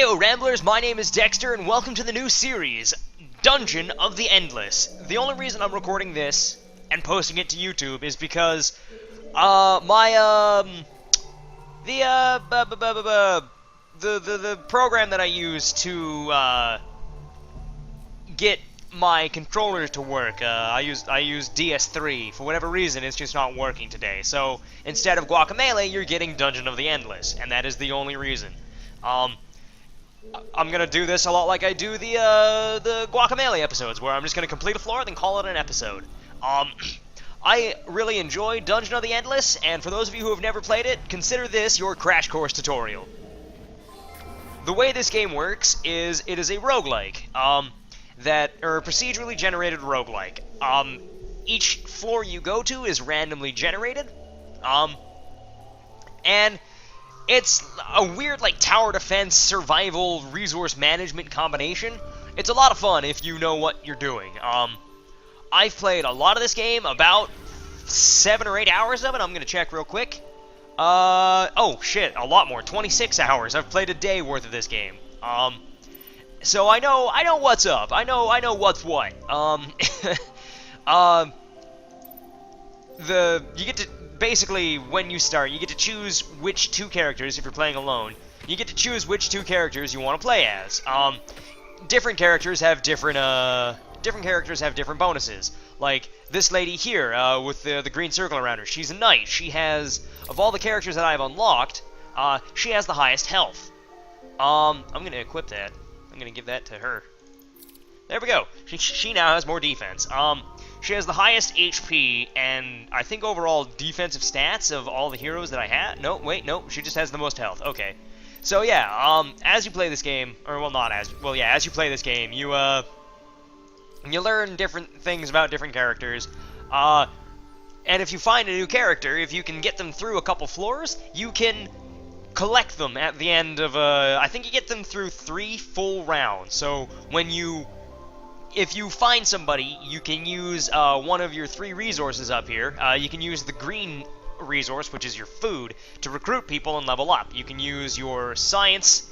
Heyo Ramblers, my name is Dexter, and welcome to the new series, Dungeon of the Endless. The only reason I'm recording this and posting it to YouTube is because, the program that I use to, get my controllers to work, I use DS3. For whatever reason, it's just not working today. So, instead of Guacamelee, you're getting Dungeon of the Endless, and that is the only reason. I'm gonna do this a lot like I do the Guacamelee episodes, where I'm just gonna complete a floor, then call it an episode. I really enjoy Dungeon of the Endless, and for those of you who have never played it, consider this your crash course tutorial. The way this game works is it is a roguelike, or procedurally generated roguelike. Each floor you go to is randomly generated, and it's a weird, like, tower defense, survival, resource management combination. It's a lot of fun if you know what you're doing. I've played a lot of this game, about 7 or 8 hours of it. I'm gonna check real quick. Oh shit, a lot more, 26 hours. I've played a day worth of this game. So I know what's up. I know what's what. You get to, basically, when you start, you get to choose which two characters, if you're playing alone, you get to choose which two characters you want to play as. Different characters have different bonuses. Like, this lady here, with the green circle around her, she's a knight. She has, of all the characters that I've unlocked, she has the highest health. I'm gonna equip that. I'm gonna give that to her. There we go. She now has more defense. She has the highest HP and I think overall defensive stats of all the heroes that I had. No, wait, no, she just has the most health. Okay. So yeah, as you play this game, or well, not as, well, yeah, as you play this game, you learn different things about different characters. And if you find a new character, if you can get them through a couple floors, you can collect them at the end of I think you get them through 3 full rounds. So if you find somebody, you can use one of your 3 resources up here. You can use the green resource, which is your food, to recruit people and level up. You can use your science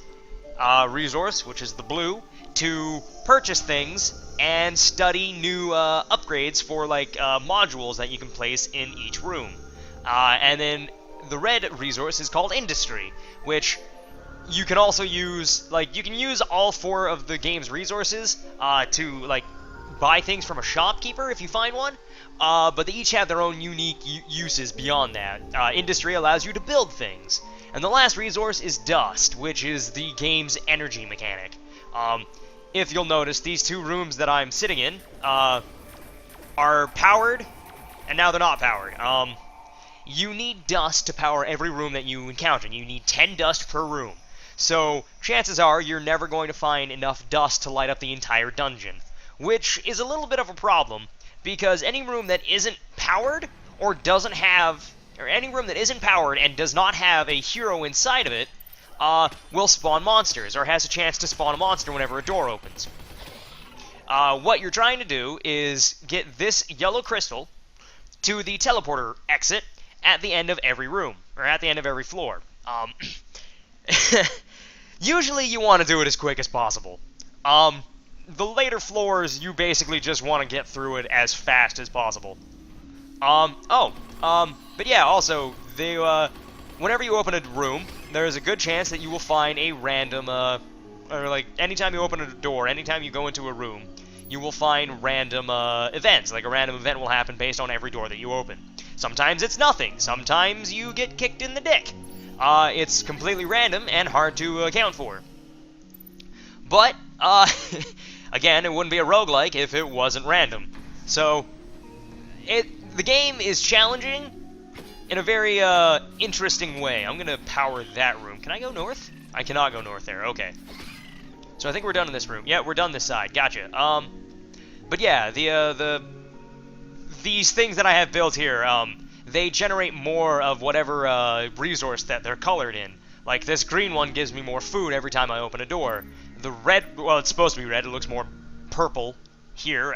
resource, which is the blue, to purchase things and study new upgrades for, like, modules that you can place in each room. And then the red resource is called industry, which you can also use, like, you can use all 4 of the game's resources to, like, buy things from a shopkeeper if you find one, but they each have their own unique uses beyond that. Industry allows you to build things. And the last resource is dust, which is the game's energy mechanic. If you'll notice, these 2 rooms that I'm sitting in are powered, and now they're not powered. You need dust to power every room that you encounter. You need 10 dust per room. So, chances are you're never going to find enough dust to light up the entire dungeon, which is a little bit of a problem, because any room that isn't powered, or doesn't have, or any room that isn't powered and does not have a hero inside of it, will spawn monsters, or has a chance to spawn a monster whenever a door opens. What you're trying to do is get this yellow crystal to the teleporter exit at the end of every room, or at the end of every floor. Usually you want to do it as quick as possible. The later floors, you basically just want to get through it as fast as possible. But yeah, also, whenever you open a room, there is a good chance that you will find a random, or like, anytime you open a door, anytime you go into a room, you will find random, events. Like, a random event will happen based on every door that you open. Sometimes it's nothing. Sometimes you get kicked in the dick. It's completely random and hard to account for. But, again, it wouldn't be a roguelike if it wasn't random. So, the game is challenging in a very, interesting way. I'm gonna power that room. Can I go north? I cannot go north there, okay. So I think we're done in this room. Yeah, we're done this side, gotcha. But yeah, these things that I have built here, they generate more of whatever resource that they're colored in. Like, this green one gives me more food every time I open a door. The red, well, it's supposed to be red, it looks more purple here.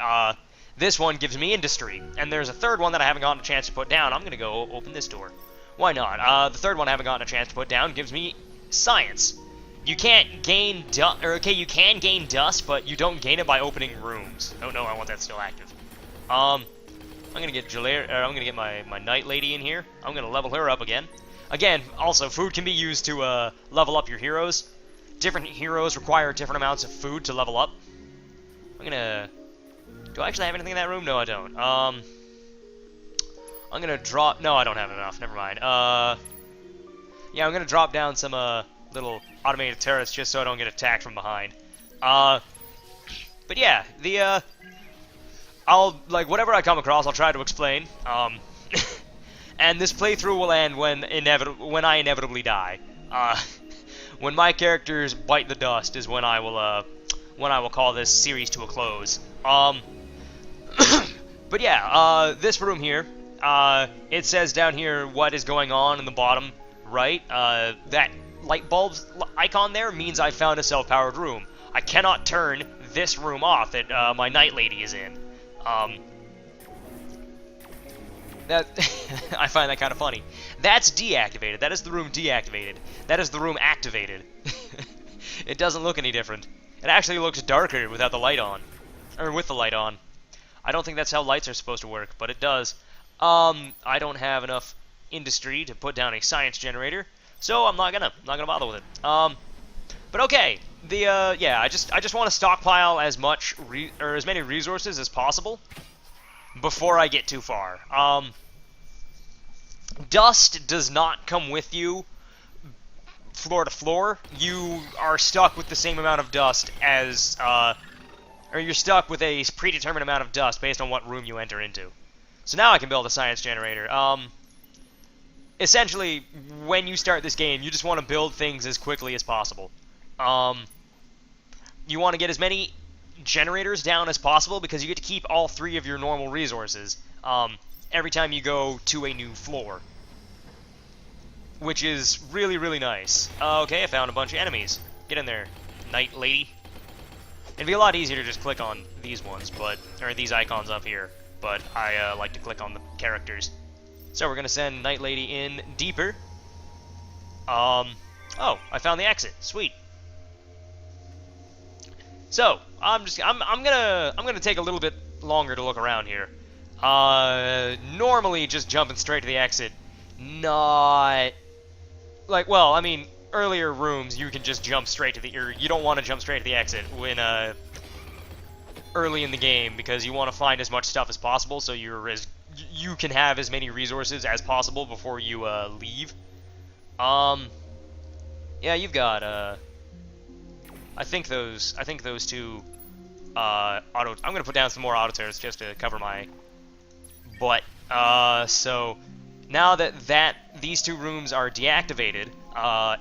This one gives me industry. And there's a third one that I haven't gotten a chance to put down. I'm gonna go open this door. Why not? The third one I haven't gotten a chance to put down gives me science. You can't gain dust, or okay, you can gain dust, but you don't gain it by opening rooms. Oh no, I want that still active. I'm gonna get I'm gonna get my Night Lady in here. I'm gonna level her up again. Again, also, food can be used to level up your heroes. Different heroes require different amounts of food to level up. I'm gonna... Do I actually have anything in that room? No, I don't. I'm gonna drop... No, I don't have enough. Never mind. Yeah, I'm gonna drop down some little automated turrets just so I don't get attacked from behind. But yeah, I'll, like, whatever I come across, I'll try to explain. And this playthrough will end when I inevitably die. When my characters bite the dust is when I will call this series to a close. But yeah, this room here, it says down here what is going on in the bottom right. That light bulb icon there means I found a self-powered room. I cannot turn this room off that my Night Lady is in. That I find that kind of funny. That's deactivated. That is the room deactivated. That is the room activated. It doesn't look any different. It actually looks darker without the light on. Or with the light on. I don't think that's how lights are supposed to work, but it does. I don't have enough industry to put down a science generator, so I'm not gonna bother with it. But okay. Yeah, I just want to stockpile as many resources as possible before I get too far. Dust does not come with you floor to floor. You are stuck with the same amount of dust as, or you're stuck with a predetermined amount of dust based on what room you enter into. So now I can build a science generator. Essentially, when you start this game, you just want to build things as quickly as possible. You want to get as many generators down as possible because you get to keep all 3 of your normal resources every time you go to a new floor, which is really, really nice. Okay, I found a bunch of enemies. Get in there, Night Lady. It'd be a lot easier to just click on these ones, or these icons up here, but I like to click on the characters. So we're gonna send Night Lady in deeper. Oh, I found the exit. Sweet. So I'm gonna take a little bit longer to look around here. Normally just jumping straight to the exit, not like, well, I mean, earlier rooms you can just jump straight to or you don't want to jump straight to the exit when early in the game because you want to find as much stuff as possible so you can have as many resources as possible before you leave. Yeah, you've got I think those 2 I'm gonna put down some more auto turrets just to cover my butt. So now that these 2 rooms are deactivated,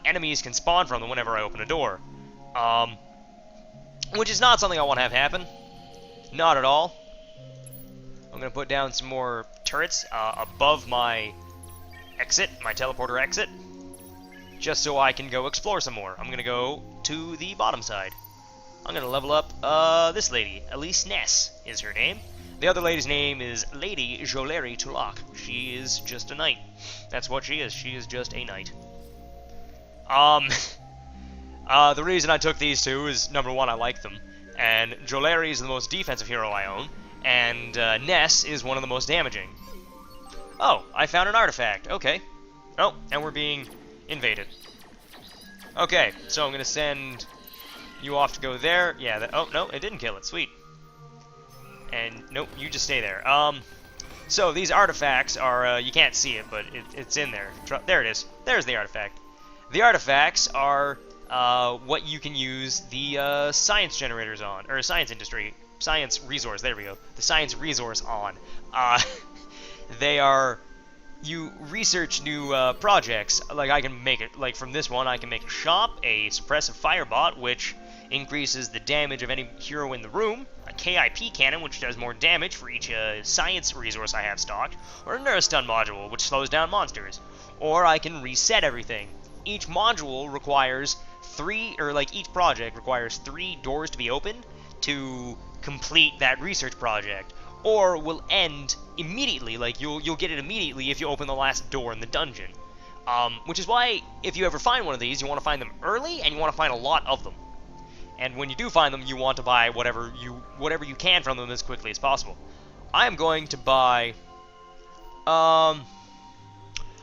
enemies can spawn from them whenever I open a door. Which is not something I want to have happen. Not at all. I'm gonna put down some more turrets above my exit, my teleporter exit, just so I can go explore some more. I'm gonna go to the bottom side. I'm gonna level up this lady. Elise Ness is her name. The other lady's name is Lady Joleri Tulak. She is just a knight. That's what she is. She is just a knight. The reason I took these 2 is, number 1, I like them, and Joleri is the most defensive hero I own, and Ness is one of the most damaging. Oh, I found an artifact. Okay. Oh, and we're being invaded. Okay, so I'm gonna send you off to go there. Yeah, oh, no, it didn't kill it. Sweet. And, nope, you just stay there. So these artifacts are, you can't see it, but it's in there. There it is. There's the artifact. The artifacts are, what you can use the, science generators on, or science resource, there we go. The science resource on. They are... You research new projects, like I can make it, like from this one, I can make a shop, a suppressive firebot, which increases the damage of any hero in the room, a KIP cannon, which does more damage for each science resource I have stocked, or a Neurostun module, which slows down monsters. Or I can reset everything. Each module requires 3, or like each project requires 3 doors to be opened to complete that research project. Or will end immediately, like you'll get it immediately if you open the last door in the dungeon. Which is why, if you ever find one of these, you want to find them early, and you want to find a lot of them. And when you do find them, you want to buy whatever you can from them as quickly as possible. I am going to buy... I'm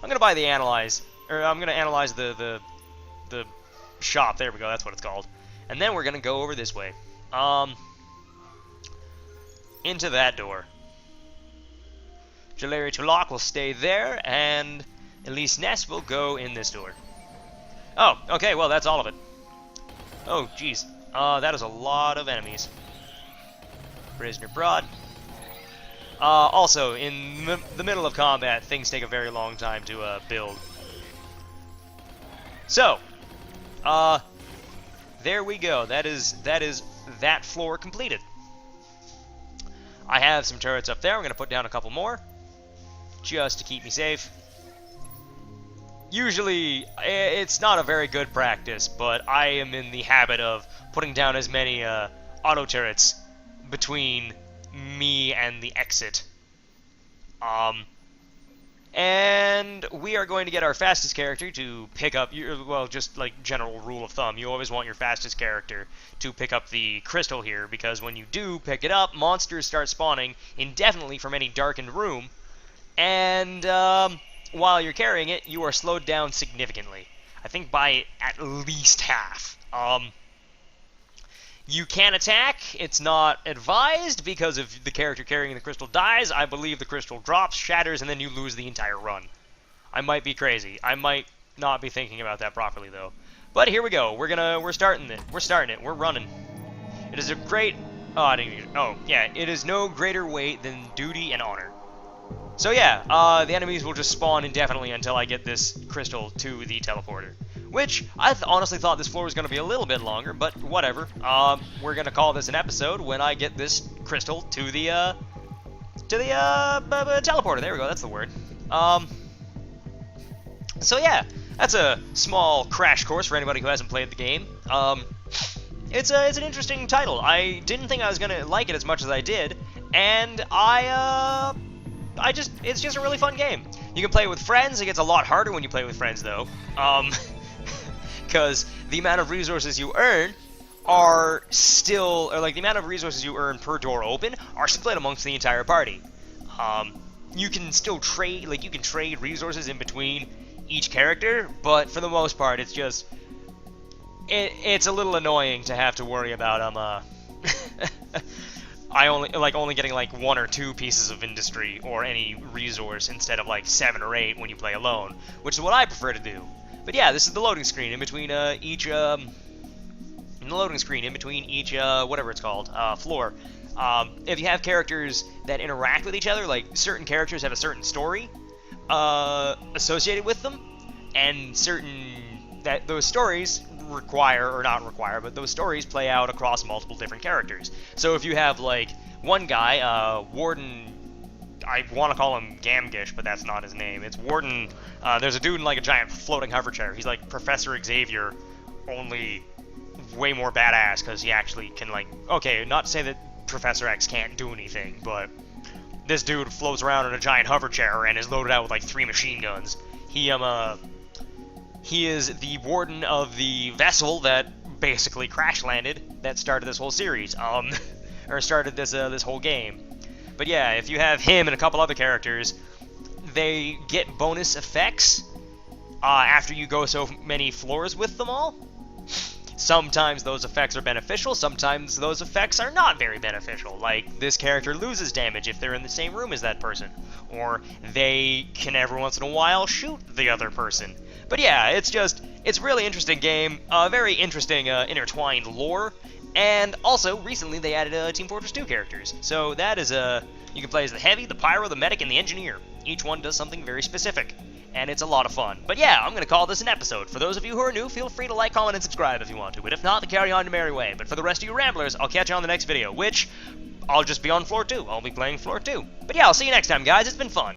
going to buy the analyze... Or I'm going to analyze the shop. There we go, that's what it's called. And then we're going to go over this way. Into that door. Jalari Tulak will stay there, and Elise Ness will go in this door. Oh, okay, well, that's all of it. Oh, jeez. That is a lot of enemies. Prisoner brought. Also, in the middle of combat, things take a very long time to build. So, there we go. That is that floor completed. I have some turrets up there. I'm going to put down a couple more, just to keep me safe. Usually, it's not a very good practice, but I am in the habit of putting down as many auto turrets between me and the exit. And we are going to get our fastest character to pick up, well, just like general rule of thumb, you always want your fastest character to pick up the crystal here, because when you do pick it up, monsters start spawning indefinitely from any darkened room, and while you're carrying it, you are slowed down significantly. I think by at least half. You can attack. It's not advised, because if the character carrying the crystal dies, I believe the crystal drops, shatters, and then you lose the entire run. I might be crazy. I might not be thinking about that properly, though. But here we go. We're starting it. We're running. It is a great... it is no greater weight than duty and honor. So yeah, the enemies will just spawn indefinitely until I get this crystal to the teleporter. Which, I honestly thought this floor was going to be a little bit longer, but whatever. We're going to call this an episode when I get this crystal to the teleporter. There we go, that's the word. So yeah, that's a small crash course for anybody who hasn't played the game. It's an interesting title. I didn't think I was going to like it as much as I did, and it's just a really fun game. You can play it with friends. It gets a lot harder when you play with friends, though. Because the amount of resources you earn are still, or like the amount of resources you earn per door open are split amongst the entire party. You can still trade, like you can trade resources in between each character, but for the most part, it's just, it's a little annoying to have to worry about only getting like 1 or 2 pieces of industry or any resource instead of like 7 or 8 when you play alone, which is what I prefer to do. But yeah, this is the loading screen in between each whatever it's called, floor. If you have characters that interact with each other, like certain characters have a certain story associated with them, and those stories but those stories play out across multiple different characters. So if you have like one guy, Warden, I want to call him Gamgish, but that's not his name. It's Warden. There's a dude in like a giant floating hover chair. He's like Professor Xavier, only way more badass because he actually can like. Okay, not to say that Professor X can't do anything, but this dude floats around in a giant hover chair and is loaded out with like 3 machine guns. He is the warden of the vessel that basically crash landed that started this whole series. Or started this whole game. But yeah, if you have him and a couple other characters, they get bonus effects after you go so many floors with them all. Sometimes those effects are beneficial, sometimes those effects are not very beneficial. Like, this character loses damage if they're in the same room as that person. Or they can every once in a while shoot the other person. But yeah, it's a really interesting game, very interesting intertwined lore. And also, recently they added Team Fortress 2 characters. So that is you can play as the Heavy, the Pyro, the Medic, and the Engineer. Each one does something very specific, and it's a lot of fun. But yeah, I'm going to call this an episode. For those of you who are new, feel free to like, comment, and subscribe if you want to. But if not, then carry on your merry way. But for the rest of you ramblers, I'll catch you on the next video, which I'll just be on floor 2. I'll be playing floor 2. But yeah, I'll see you next time, guys. It's been fun.